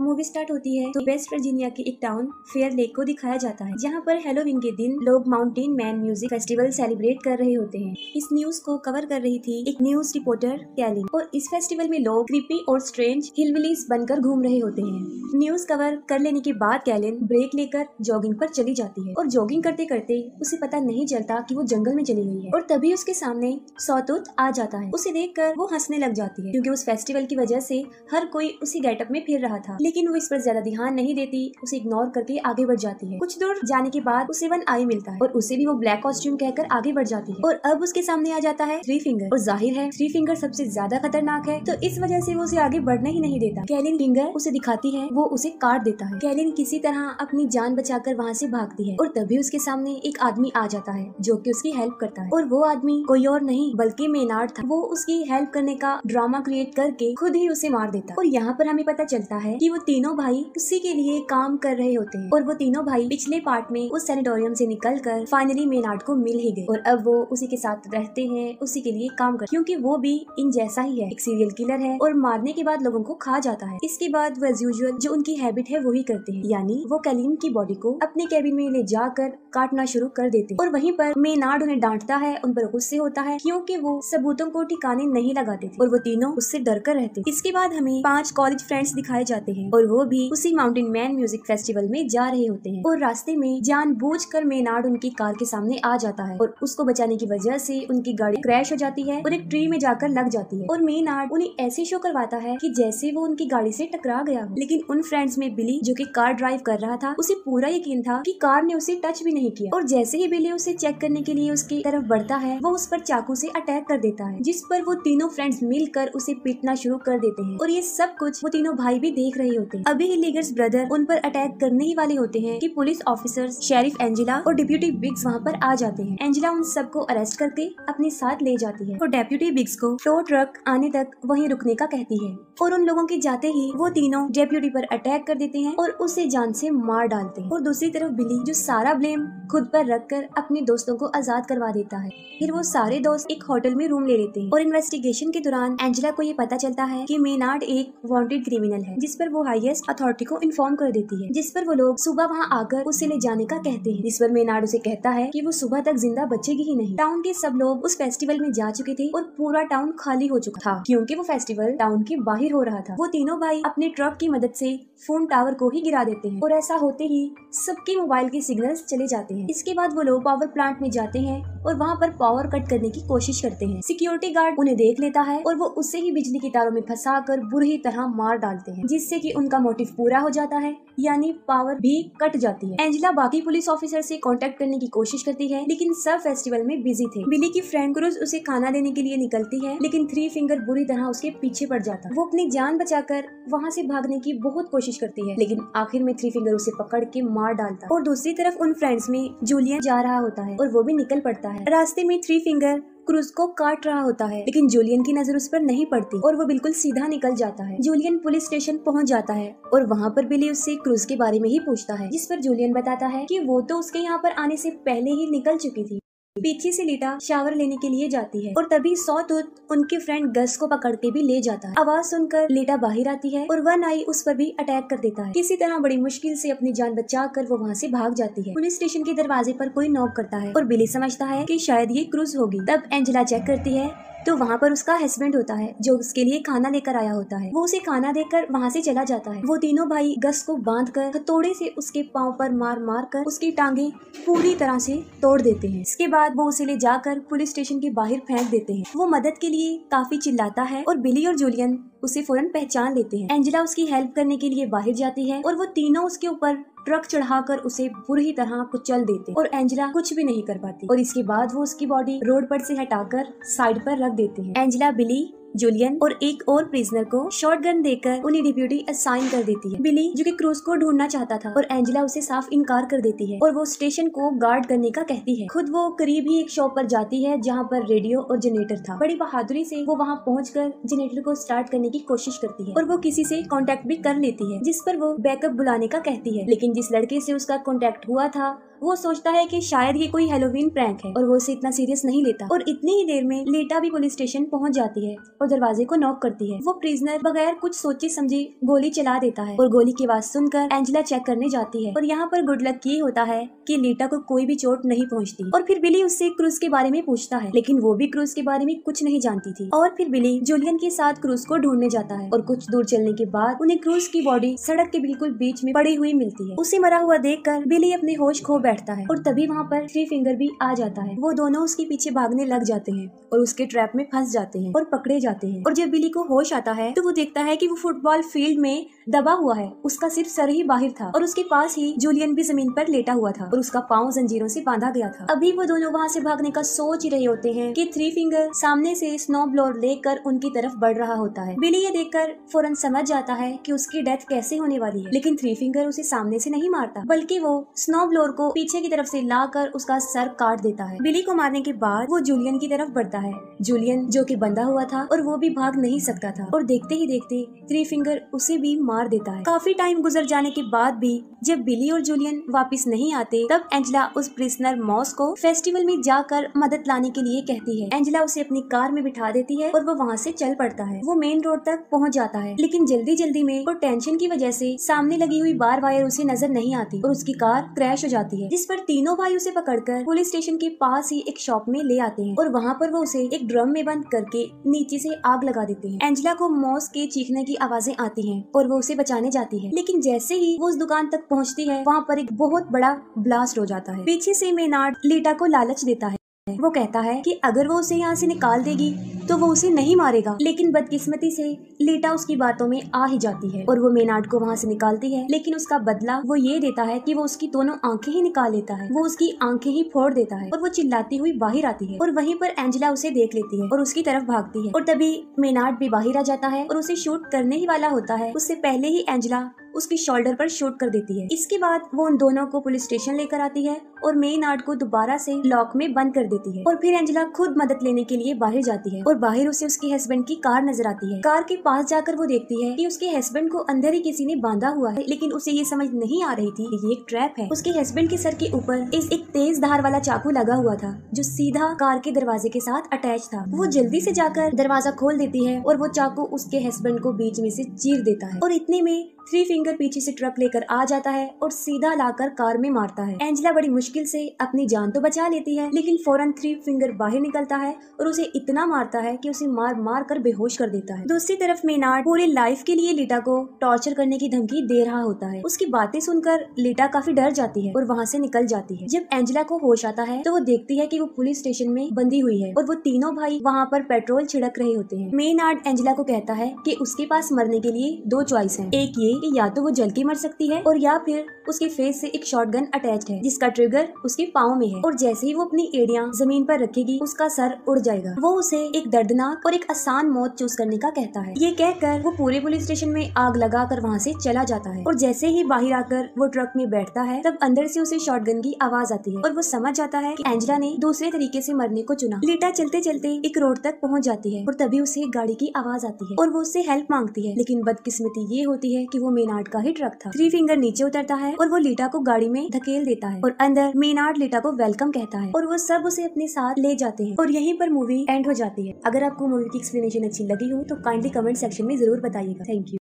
Movie start होती है तो वेस्ट वर्जीनिया के एक टाउन फेयर लेक को दिखाया जाता है, जहाँ पर हेलोवीन के दिन लोग mountain man music festival celebrate कर रहे होते हैं। इस न्यूज को कवर कर रही थी एक न्यूज रिपोर्टर कैलिन, और इस फेस्टिवल में लोग क्रीपी और स्ट्रेंज हिलबिलीज बनकर घूम रहे होते हैं। न्यूज कवर कर लेने के बाद कैलिन ब्रेक लेकर जॉगिंग पर चली जाती है, और जॉगिंग करते करते उसे पता नहीं चलता कि वो जंगल में चली गई है। और तभी उसके सामने सॉटूथ आ जाता है। उसे देखकर वो हंसने लग जाती है, क्योंकि उस फेस्टिवल की वजह से हर कोई उसी गेटअप में फिर रहा था। लेकिन वो इस पर ज्यादा ध्यान नहीं देती, उसे इग्नोर करके आगे बढ़ जाती है। कुछ दूर जाने के बाद उसे वन आई मिलता है, और उसे भी वो ब्लैक कॉस्ट्यूम कहकर आगे बढ़ जाती है। और अब उसके सामने आ जाता है थ्री फिंगर, और जाहिर है थ्री फिंगर सबसे ज्यादा खतरनाक है, तो इस वजह से वो उसे आगे बढ़ना ही नहीं देता। कैलिन फिंगर उसे दिखाती है, वो उसे काट देता है। कैलिन किसी तरह अपनी जान बचाकर वहाँ से भागती है, और तभी उसके सामने एक आदमी आ जाता है जो कि उसकी हेल्प करता है। और वो आदमी कोई और नहीं बल्कि मेनार्ड था। वो उसकी हेल्प करने का ड्रामा क्रिएट करके खुद ही उसे मार देता। और यहाँ पर हमें पता चलता है कि वो तीनों भाई उसी के लिए काम कर रहे होते हैं, और वो तीनों भाई पिछले पार्ट में उस सैनिटोरियम से निकलकर फाइनली मेनार्ड को मिल ही गए, और अब वो उसी के साथ रहते हैं, उसी के लिए काम कर, क्योंकि वो भी इन जैसा ही है, एक सीरियल किलर है और मारने के बाद लोगों को खा जाता है। इसके बाद वो एज यूजुअल जो उनकी हैबिट है वही करते हैं, यानी वो कैलिन की बॉडी को अपने कैबिन में ले जाकर काटना शुरू कर देते हैं। और वहीं पर मेनार्ड उन्हें डांटता है, उन पर गुस्से होता है, क्योंकि वो सबूतों को ठिकाने नहीं लगाते थे, और वो तीनों उससे डर कर रहते। इसके बाद हमें 5 कॉलेज फ्रेंड्स दिखाए जाते हैं, और वो भी उसी माउंटेन मैन म्यूजिक फेस्टिवल में जा रहे होते हैं। और रास्ते में जानबूझकर मेनार्ड उनकी कार के सामने आ जाता है, और उसको बचाने की वजह से उनकी गाड़ी क्रैश हो जाती है और एक ट्री में जाकर लग जाती है। और मेनार्ड उन्हें ऐसे शो करवाता है कि जैसे वो उनकी गाड़ी से टकरा गया हो। लेकिन उन फ्रेंड्स में बिली, जो कि कार ड्राइव कर रहा था, उसे पूरा यकीन था कि कार ने उसे टच भी नहीं किया। और जैसे ही बिली उसे चेक करने के लिए उसकी तरफ बढ़ता है, वो उस पर चाकू से अटैक कर देता है, जिस पर वो तीनों फ्रेंड्स मिलकर उसे पीटना शुरू कर देते हैं। और ये सब कुछ वो तीनों भाई भी देख रहे होते हैं। अभी हिलीगर्स ब्रदर उन पर अटैक करने ही वाले होते हैं कि पुलिस ऑफिसर्स, शेरिफ एंजेला और डिप्यूटी बिग्स वहाँ पर आ जाते हैं। एंजेला उन सबको अरेस्ट करके अपने साथ ले जाती है, और डेप्यूटी बिग्स को टो ट्रक आने तक वहीं रुकने का कहती है। और उन लोगों के जाते ही वो तीनों डेप्यूटी पर अटैक कर देते हैं और उसे जान से मार डालते हैं। और दूसरी तरफ बिली, जो सारा ब्लेम खुद पर रखकर अपने दोस्तों को आजाद करवा देता है। फिर वो सारे दोस्त एक होटल में रूम ले लेते हैं, और इन्वेस्टिगेशन के दौरान एंजेला को ये पता चलता है कि मेनार्ड एक वांटेड क्रिमिनल है, जिस पर वो हाईएस्ट अथॉरिटी को इन्फॉर्म कर देती है, जिस पर वो लोग सुबह वहाँ आकर उसे ले जाने का कहते हैं। जिस पर मेनार्ड उसे कहता है कि वो सुबह तक जिंदा बचेगी ही नहीं। टाउन के सब लोग उस फेस्टिवल में जा चुके थे, और पूरा टाउन खाली हो चुका था, क्योंकि वो फेस्टिवल टाउन के बाहर हो रहा था। वो तीनों भाई अपने ट्रक की मदद से फोन टावर को ही गिरा देते हैं, और ऐसा होते ही सबके मोबाइल के सिग्नल्स चले जाते हैं। इसके बाद वो लोग पावर प्लांट में जाते हैं और वहाँ पर पावर कट करने की कोशिश करते हैं। सिक्योरिटी गार्ड उन्हें देख लेता है, और वो उसे ही बिजली की तारों में फंसाकर बुरी तरह मार डालते हैं, जिससे कि उनका मोटिव पूरा हो जाता है, यानी पावर भी कट जाती है। एंजेला बाकी पुलिस ऑफिसर से कांटेक्ट करने की कोशिश करती है, लेकिन सब फेस्टिवल में बिजी थे। बिली की फ्रेंड क्रूज उसे खाना देने के लिए निकलती है, लेकिन थ्री फिंगर बुरी तरह उसके पीछे पड़ जाता है। वो अपनी जान बचाकर वहाँ से भागने की बहुत कोशिश करती है, लेकिन आखिर में थ्री फिंगर उसे पकड़ के मार डालता है। और दूसरी तरफ उन फ्रेंड्स में जूलियन जा रहा होता है, और वो भी निकल पड़ता है। रास्ते में थ्री फिंगर क्रूज को काट रहा होता है, लेकिन जूलियन की नजर उस पर नहीं पड़ती, और वो बिल्कुल सीधा निकल जाता है। जूलियन पुलिस स्टेशन पहुंच जाता है, और वहाँ पर बिली उससे क्रूज के बारे में ही पूछता है, जिस पर जूलियन बताता है कि वो तो उसके यहाँ पर आने से पहले ही निकल चुकी थी। पीछे से लीटा शावर लेने के लिए जाती है, और तभी सॉटूथ उनके फ्रेंड गस को पकड़ के भी ले जाता है। आवाज सुनकर लीटा बाहर आती है, और वन आई उस पर भी अटैक कर देता है। किसी तरह बड़ी मुश्किल से अपनी जान बचाकर वो वहाँ से भाग जाती है। पुलिस स्टेशन के दरवाजे पर कोई नॉक करता है, और बिली समझता है कि शायद ये क्रूज होगी। तब एंजेला चेक करती है तो वहाँ पर उसका हस्बैंड होता है, जो उसके लिए खाना लेकर आया होता है। वो उसे खाना देकर वहाँ से चला जाता है। वो तीनों भाई गस को बांधकर हथौड़े से उसके पाँव पर मार मार कर उसकी टांगे पूरी तरह से तोड़ देते हैं। इसके बाद वो उसे ले जाकर पुलिस स्टेशन के बाहर फेंक देते हैं। वो मदद के लिए काफी चिल्लाता है, और बिली और जूलियन उसे फौरन पहचान लेते हैं। एंजेला उसकी हेल्प करने के लिए बाहर जाती है, और वो तीनों उसके ऊपर ट्रक चढ़ाकर उसे बुरी तरह कुचल देते, और एंजेला कुछ भी नहीं कर पाती। और इसके बाद वो उसकी बॉडी रोड पर से हटाकर साइड पर रख देते हैं। एंजेला बिली, जूलियन और एक और प्रिजनर को शॉटगन देकर उन्हें डिप्यूटी असाइन कर देती है। बिली, जो कि क्रूज को ढूंढना चाहता था, और एंजेला उसे साफ इनकार कर देती है, और वो स्टेशन को गार्ड करने का कहती है। खुद वो करीब ही एक शॉप पर जाती है, जहाँ पर रेडियो और जनरेटर था। बड़ी बहादुरी से वो वहाँ पहुँचकर जनरेटर को स्टार्ट करने की कोशिश करती है, और वो किसी से कॉन्टेक्ट भी कर लेती है, जिस पर वो बैकअप बुलाने का कहती है। लेकिन जिस लड़के से उसका कॉन्टेक्ट हुआ था वो सोचता है कि शायद ये कोई हेलोवीन प्रैंक है और वो उसे इतना सीरियस नहीं लेता। और इतनी ही देर में लीटा भी पुलिस स्टेशन पहुंच जाती है और दरवाजे को नॉक करती है। वो प्रिजनर बगैर कुछ सोचे समझे गोली चला देता है और गोली की आवाज सुनकर एंजेला चेक करने जाती है। और यहाँ पर गुड लक ये होता है कि लीटा को कोई भी चोट नहीं पहुँचती। और फिर बिली उससे क्रूज के बारे में पूछता है, लेकिन वो भी क्रूज के बारे में कुछ नहीं जानती थी। और फिर बिली जूलियन के साथ क्रूज को ढूंढने जाता है और कुछ दूर चलने के बाद उन्हें क्रूज की बॉडी सड़क के बिल्कुल बीच में पड़ी हुई मिलती है। उसे मरा हुआ देखकर बिली अपने होश खो बैठता है और तभी वहाँ पर थ्री फिंगर भी आ जाता है। वो दोनों उसके पीछे भागने लग जाते हैं और उसके ट्रैप में फंस जाते हैं और पकड़े जाते हैं। और जब बिली को होश आता है तो वो देखता है कि वो फुटबॉल फील्ड में दबा हुआ है, उसका सिर्फ सर ही बाहर था और उसके पास ही जूलियन भी जमीन पर लेटा हुआ था और उसका पाँव जंजीरों से बांधा गया था। अभी वो दोनों वहाँ से भागने का सोच ही रहे होते हैं कि थ्री फिंगर सामने से स्नो ब्लोअर लेकर उनकी तरफ बढ़ रहा होता है। बिली ये देखकर फौरन समझ जाता है कि उसकी डेथ कैसे होने वाली है, लेकिन थ्री फिंगर उसे सामने से नहीं मारता बल्कि वो स्नो ब्लोअर को पीछे की तरफ से लाकर उसका सर काट देता है। बिली को मारने के बाद वो जूलियन की तरफ बढ़ता है। जूलियन जो कि बंधा हुआ था और वो भी भाग नहीं सकता था और देखते ही देखते थ्री फिंगर उसे भी मार देता है। काफी टाइम गुजर जाने के बाद भी जब बिली और जूलियन वापस नहीं आते तब एंजेला उस प्रिजनर मॉस को फेस्टिवल में जाकर मदद लाने के लिए कहती है। एंजेला उसे अपनी कार में बिठा देती है और वो वहाँ से चल पड़ता है। वो मेन रोड तक पहुँच जाता है, लेकिन जल्दी जल्दी में और टेंशन की वजह से सामने लगी हुई बार वायर उसे नजर नहीं आती और उसकी कार क्रैश हो जाती है, जिस पर तीनों भाई उसे पकड़कर पुलिस स्टेशन के पास ही एक शॉप में ले आते हैं और वहाँ पर वो उसे एक ड्रम में बंद करके नीचे से आग लगा देते हैं। एंजेला को मॉस के चीखने की आवाजें आती हैं और वो उसे बचाने जाती है, लेकिन जैसे ही वो उस दुकान तक पहुँचती है वहाँ पर एक बहुत बड़ा ब्लास्ट हो जाता है। पीछे से मेनार्ड लीटा को लालच देता है। वो कहता है कि अगर वो उसे यहाँ से निकाल देगी तो वो उसे नहीं मारेगा, लेकिन बदकिस्मती से लीटा उसकी बातों में आ ही जाती है और वो मेनार्ड को वहाँ से निकालती है, लेकिन उसका बदला वो ये देता है कि वो उसकी दोनों आंखें ही निकाल लेता है। वो उसकी आंखें ही फोड़ देता है और वो चिल्लाती हुई बाहर आती है और वहीं पर एंजेला उसे देख लेती है और उसकी तरफ भागती है और तभी मेनार्ड भी बाहर आ जाता है और उसे शूट करने ही वाला होता है। उससे पहले ही एंजेला उसकी शोल्डर पर शूट कर देती है। इसके बाद वो उन दोनों को पुलिस स्टेशन लेकर आती है और मेनार्ड को दोबारा से लॉक में बंद कर देती है और फिर एंजेला खुद मदद लेने के लिए बाहर जाती है और बाहर उसे उसके हस्बैंड की कार नजर आती है। कार के पास जाकर वो देखती है कि उसके हस्बैंड को अंदर ही किसी ने बांधा हुआ है, लेकिन उसे ये समझ नहीं आ रही थी कि ये एक ट्रैप है। उसके हस्बैंड के सर के ऊपर एक तेज धार वाला चाकू लगा हुआ था जो सीधा कार के दरवाजे के साथ अटैच था। वो जल्दी से जाकर दरवाजा खोल देती है और वो चाकू उसके हस्बैंड को बीच में से चीर देता है और इतने में थ्री फिंगर पीछे से ट्रक लेकर आ जाता है और सीधा लाकर कार में मारता है। एंजेला बड़ी मुश्किल से अपनी जान तो बचा लेती है, लेकिन फौरन थ्री फिंगर बाहर निकलता है और उसे इतना मारता है कि उसे मार मार कर बेहोश कर देता है। दूसरी तरफ मेनार्ड पूरी लाइफ के लिए लीटा को टॉर्चर करने की धमकी दे रहा होता है। उसकी बातें सुनकर लीटा काफी डर जाती है और वहाँ से निकल जाती है। जब एंजेला को होश आता है तो वो देखती है कि वो पुलिस स्टेशन में बंधी हुई है और वो तीनों भाई वहाँ पर पेट्रोल छिड़क रहे होते हैं। मेनार्ड एंजेला को कहता है कि उसके पास मरने के लिए दो चॉइस है, एक ये कि या तो वो जल के मर सकती है और या फिर उसके फेस से एक शॉटगन अटैच्ड है जिसका ट्रिगर उसके पाँव में है और जैसे ही वो अपनी एड़ियां जमीन पर रखेगी उसका सर उड़ जाएगा। वो उसे एक दर्दनाक और एक आसान मौत चूज करने का कहता है। ये कहकर वो पूरे पुलिस स्टेशन में आग लगाकर वहाँ से चला जाता है और जैसे ही बाहर आकर वो ट्रक में बैठता है तब अंदर से उसे शॉटगन की आवाज आती है और वो समझ जाता है कि एंजेला ने दूसरे तरीके से मरने को चुना। लीटा चलते चलते एक रोड तक पहुँच जाती है और तभी उसे एक गाड़ी की आवाज आती है और वो उससे हेल्प मांगती है, लेकिन बदकिस्मती ये होती है कि वो मेनार्ड का ही ट्रक था। थ्री फिंगर नीचे उतरता है और वो लीटा को गाड़ी में धकेल देता है और अंदर मेनार्ड लीटा को वेलकम कहता है और वो सब उसे अपने साथ ले जाते हैं और यहीं पर मूवी एंड हो जाती है। अगर आपको मूवी की एक्सप्लेनेशन अच्छी लगी हो तो काइंडली कमेंट सेक्शन में जरूर बताइएगा। Thank you.